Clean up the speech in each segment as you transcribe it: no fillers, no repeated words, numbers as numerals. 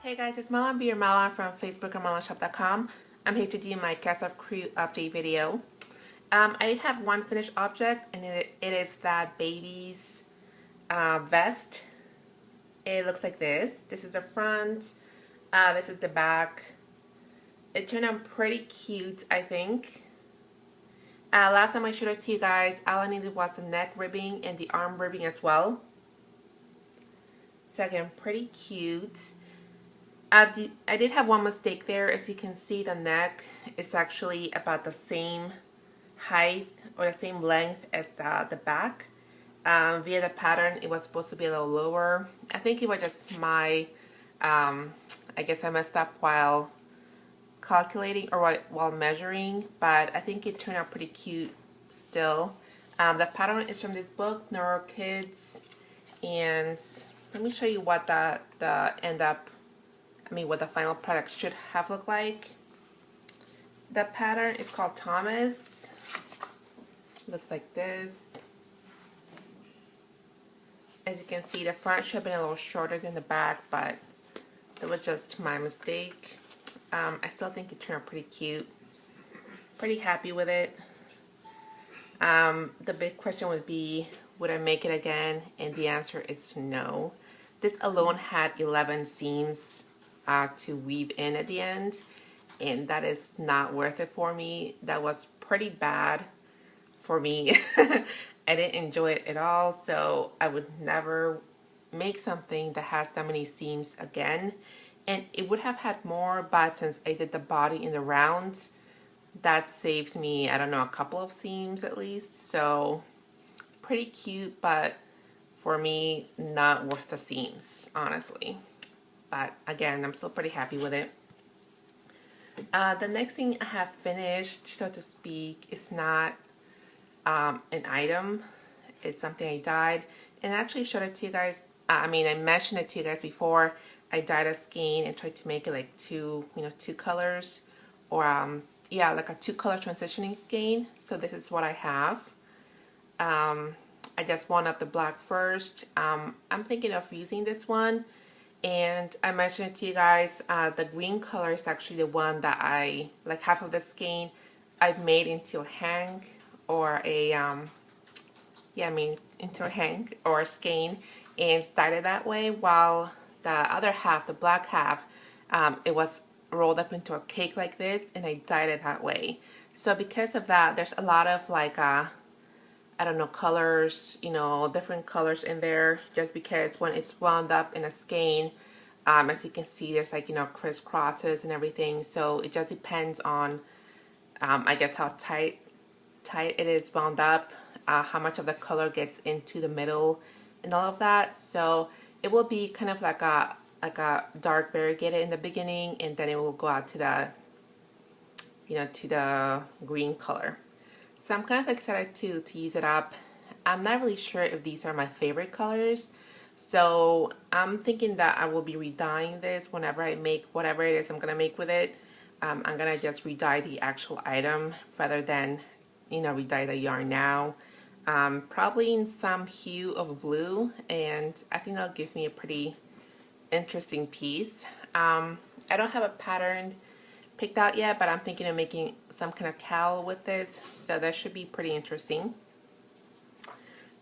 Hey guys, it's Malonb or Malonb from Facebook and MalonShop.com. I'm here to do my Cast of Crew update video. I have one finished object, and it is that baby's vest. It looks like this. This is the front. This is the back. It turned out pretty cute, I think. Last time I showed it to you guys, all I needed was the neck ribbing and the arm ribbing as well. So again, pretty cute. I did have one mistake there. As you can see, the neck is actually about the same height or the same length as the back. Via the pattern, it was supposed to be a little lower. I think it was just my, I guess I messed up while calculating or while measuring, but I think it turned out pretty cute still. The pattern is from this book, Neuro Kids, and let me show you what what the final product should have looked like. The pattern is called Thomas. Looks like this. As you can see, the front should have been a little shorter than the back, but that was just my mistake. I still think it turned out pretty cute. Pretty happy with it. The big question would be, would I make it again? And the answer is no. This alone had 11 seams to weave in at the end, and that is not worth it for me. That was pretty bad for me. I didn't enjoy it at all, so I would never make something that has that many seams again. And it would have had more, but since I did the body in the rounds, that saved me, I don't know, a couple of seams at least. So pretty cute, but for me, not worth the seams, honestly. But again, I'm still pretty happy with it. The next thing I have finished, so to speak, is not an item. It's something I dyed, and I actually showed it to you guys. I mentioned it to you guys before. I dyed a skein and tried to make it like two colors, or yeah, like a two-color transitioning skein. So this is what I have. I just wound up the black first. I'm thinking of using this one. And I mentioned it to you guys, the green color is actually the one that I, like half of the skein, I've made into a hang or a, into a hang or a skein, and dyed it that way, while the other half, the black half, it was rolled up into a cake like this, and I dyed it that way. So because of that, there's a lot of like, I don't know, colors, different colors in there, just because when it's wound up in a skein, as you can see, there's like, crisscrosses and everything. So it just depends on, I guess, how tight it is wound up, how much of the color gets into the middle and all of that. So it will be kind of like a dark variegated in the beginning, and then it will go out to the, to the green color. So I'm kind of excited to use it up. I'm not really sure if these are my favorite colors, so I'm thinking that I will be redyeing this whenever I make whatever it is I'm gonna make with it. I'm gonna just redye the actual item rather than redye the yarn now. Probably in some hue of blue, and I think that'll give me a pretty interesting piece. I don't have a pattern picked out yet, but I'm thinking of making some kind of cowl with this, so that should be pretty interesting.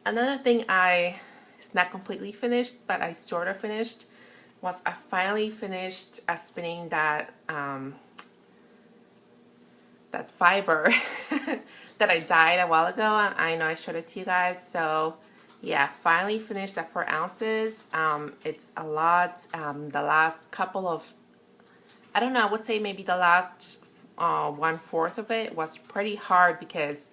Another thing it's not completely finished, but I sort of finished, was I finally finished spinning that that fiber that I dyed a while ago. I know I showed it to you guys, so yeah, finally finished at 4 ounces. It's a lot. The last couple of, I don't know, I would say maybe the last 1/4 of it was pretty hard, because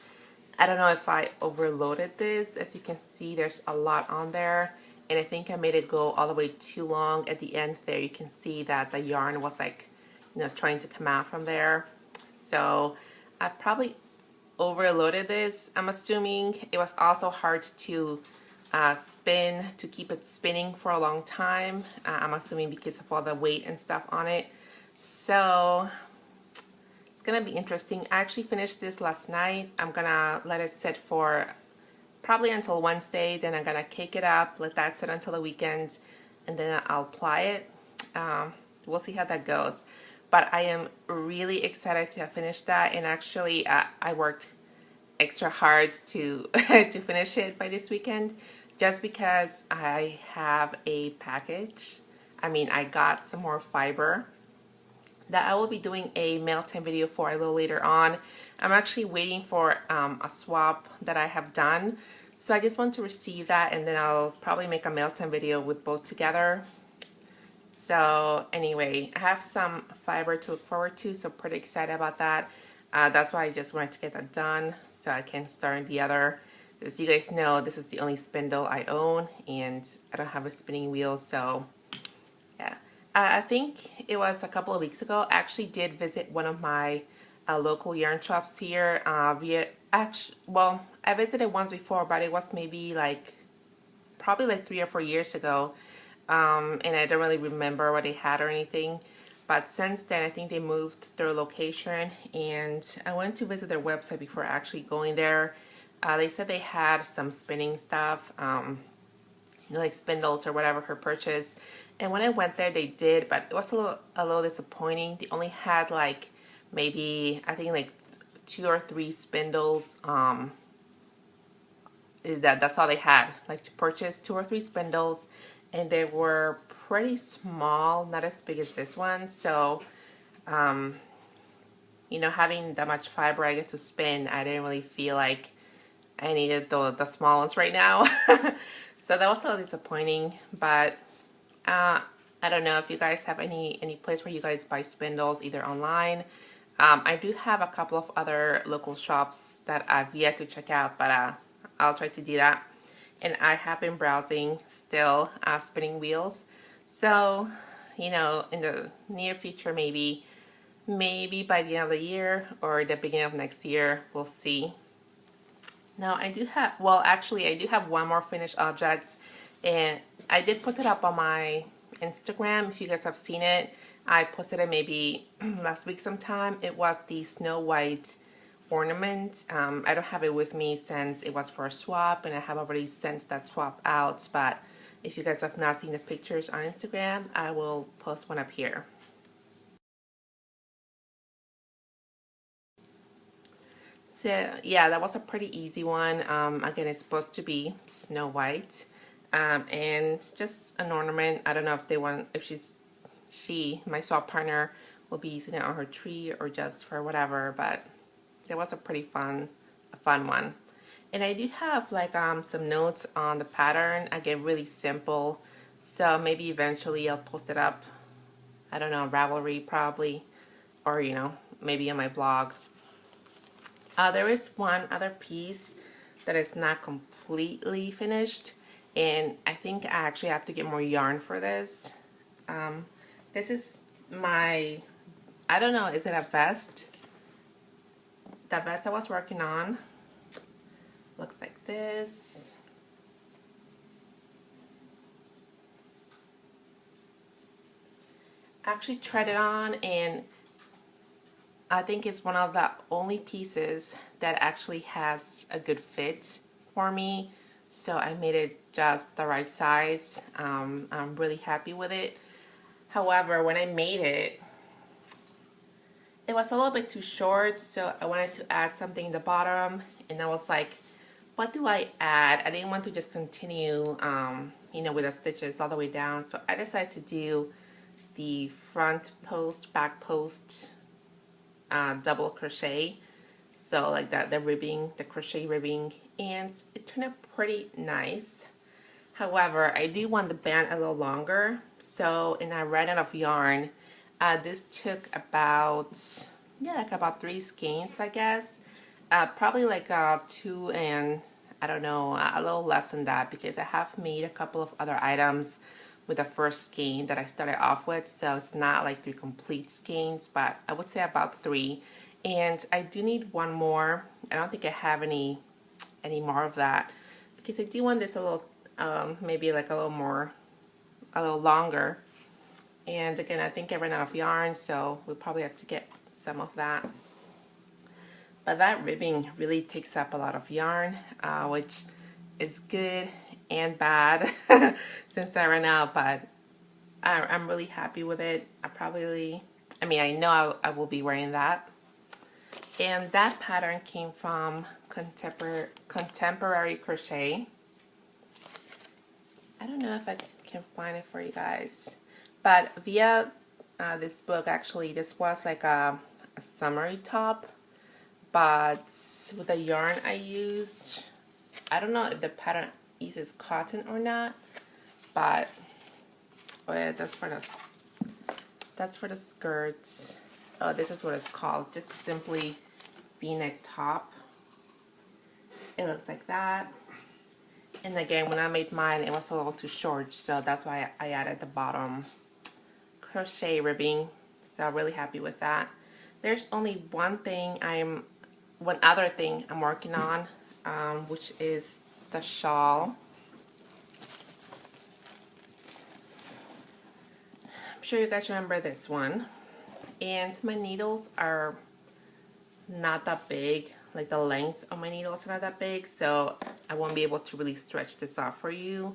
I don't know if I overloaded this. As you can see, there's a lot on there, and I think I made it go all the way too long. At the end there, you can see that the yarn was like, trying to come out from there. So I probably overloaded this. I'm assuming it was also hard to spin, to keep it spinning for a long time. I'm assuming because of all the weight and stuff on it. So it's gonna be interesting. I actually finished this last night. I'm gonna let it sit for probably until Wednesday, then I'm gonna cake it up, let that sit until the weekend, and then I'll apply it. we'll see how that goes. But I am really excited to finish that, and actually I worked extra hard to to finish it by this weekend, just because I have a package. I mean, I got some more fiber that I will be doing a mail time video for a little later on. I'm actually waiting for a swap that I have done. So I just want to receive that, and then I'll probably make a mail time video with both together. So anyway, I have some fiber to look forward to, so pretty excited about that. That's why I just wanted to get that done so I can start on the other. As you guys know, this is the only spindle I own, and I don't have a spinning wheel, so yeah. I think it was a couple of weeks ago, I actually did visit one of my local yarn shops here. Well, I visited once before, but it was maybe like, probably like 3 or 4 years ago. And I don't really remember what they had or anything. But since then, I think they moved their location, and I went to visit their website before actually going there. They said they had some spinning stuff, like spindles or whatever for purchase. And when I went there, they did, but it was a little disappointing. They only had like maybe, I think like 2 or 3 spindles. That's all they had, like to purchase 2 or 3 spindles, and they were pretty small, not as big as this one. So, you know, having that much fiber I get to spin, I didn't really feel like I needed the small ones right now. So that was a little disappointing, but I don't know if you guys have any place where you guys buy spindles, either online. I do have a couple of other local shops that I've yet to check out, but I'll try to do that. And I have been browsing still spinning wheels. So, you know, in the near future, maybe by the end of the year or the beginning of next year, we'll see. Now I do have, well, actually I do have one more finished object, and I did put it up on my Instagram. If you guys have seen it, I posted it maybe last week sometime. It was the Snow White ornament. I don't have it with me since it was for a swap, and I have already sent that swap out, but if you guys have not seen the pictures on Instagram, I will post one up here. So yeah, that was a pretty easy one. Again, it's supposed to be Snow White, and just an ornament. I don't know if my swap partner, will be using it on her tree or just for whatever, but that was a pretty fun one. And I do have like some notes on the pattern. Again, really simple. So maybe eventually I'll post it up, I don't know, Ravelry probably, or you know, maybe on my blog. There is one other piece that is not completely finished, and I think I actually have to get more yarn for this. This is my, I don't know, is it a vest? The vest I was working on looks like this. I actually tried it on, and I think it's one of the only pieces that actually has a good fit for me. So I made it just the right size. I'm really happy with it. However, when I made it, it was a little bit too short, so I wanted to add something in the bottom, and I was like, what do I add? I didn't want to just continue, you know, with the stitches all the way down, so I decided to do the front post, back post, double crochet. So like that, the ribbing, the crochet ribbing, and it turned out pretty nice. However, I do want the band a little longer, so, and I ran out of yarn. This took about, yeah, like about 3 skeins, I guess. Probably like 2 and, I don't know, a little less than that, because I have made a couple of other items with the first skein that I started off with, so it's not like 3 complete skeins, but I would say about 3. And I do need one more. I don't think I have any more of that, because I do want this a little, maybe like a little longer. And again, I think I ran out of yarn, so we'll probably have to get some of that. But that ribbing really takes up a lot of yarn, which is good and bad since I ran out, but I'm really happy with it. I know I will be wearing that. And that pattern came from Contemporary Crochet. I don't know if I can find it for you guys, but via this book, actually, this was like a summary top, but with the yarn I used, I don't know if the pattern uses cotton or not, but oh yeah, that's for the skirts. Oh, this is what it's called, just simply V-neck top. It looks like that. And again, when I made mine, it was a little too short, so that's why I added the bottom crochet ribbing. So I'm really happy with that. There's only one other thing I'm working on, which is the shawl. I'm sure you guys remember this one. And my needles are not that big, like the length of my needles are not that big, so I won't be able to really stretch this off for you.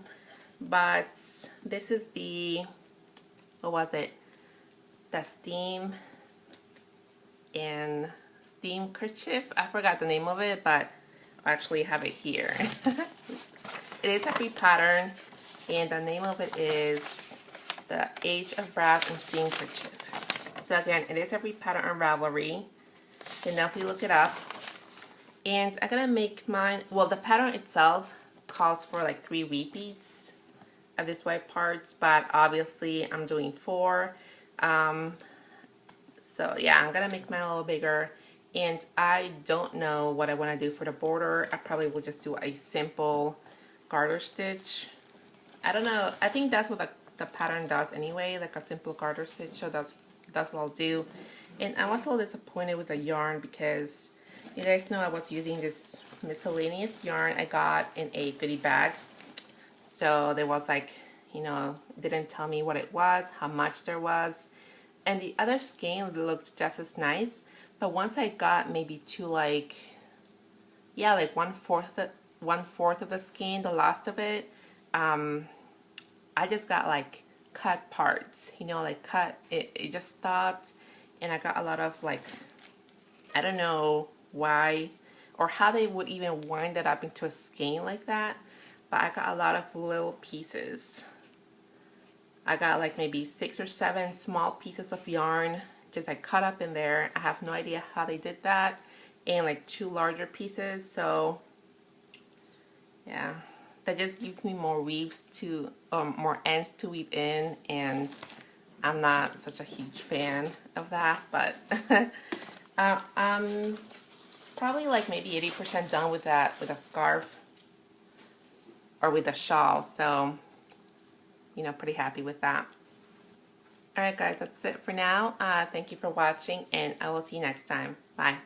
But this is the, what was it? The Steam Kerchief. I forgot the name of it, but I actually have it here. It is a free pattern, and the name of it is the Age of Brass and Steam Kerchief. So again, it is a free pattern on Ravelry. You can definitely look it up. And I'm gonna make mine, well, the pattern itself calls for like 3 repeats of these white parts, but obviously I'm doing 4. So yeah, I'm gonna make mine a little bigger, and I don't know what I want to do for the border. I probably will just do a simple garter stitch. I don't know, I think that's what the pattern does anyway, like a simple garter stitch, so that's what I'll do. And I was a little disappointed with the yarn because you guys know I was using this miscellaneous yarn I got in a goodie bag. So there was like, you know, didn't tell me what it was, how much there was. And the other skein looked just as nice, but once I got maybe to like, yeah, like 1/4 of the skein, the last of it, I just got like cut parts, you know, like it just stopped, and I got a lot of like, I don't know why or how they would even wind it up into a skein like that, but I got a lot of little pieces. I got like maybe 6 or 7 small pieces of yarn just like cut up in there. I have no idea how they did that, and like 2 larger pieces. So yeah, that just gives me more more ends to weave in, and I'm not such a huge fan of that, but I'm probably like maybe 80% done with that, with a scarf or with a shawl, so you know, pretty happy with that. Alright guys, that's it for now. Thank you for watching, and I will see you next time. Bye.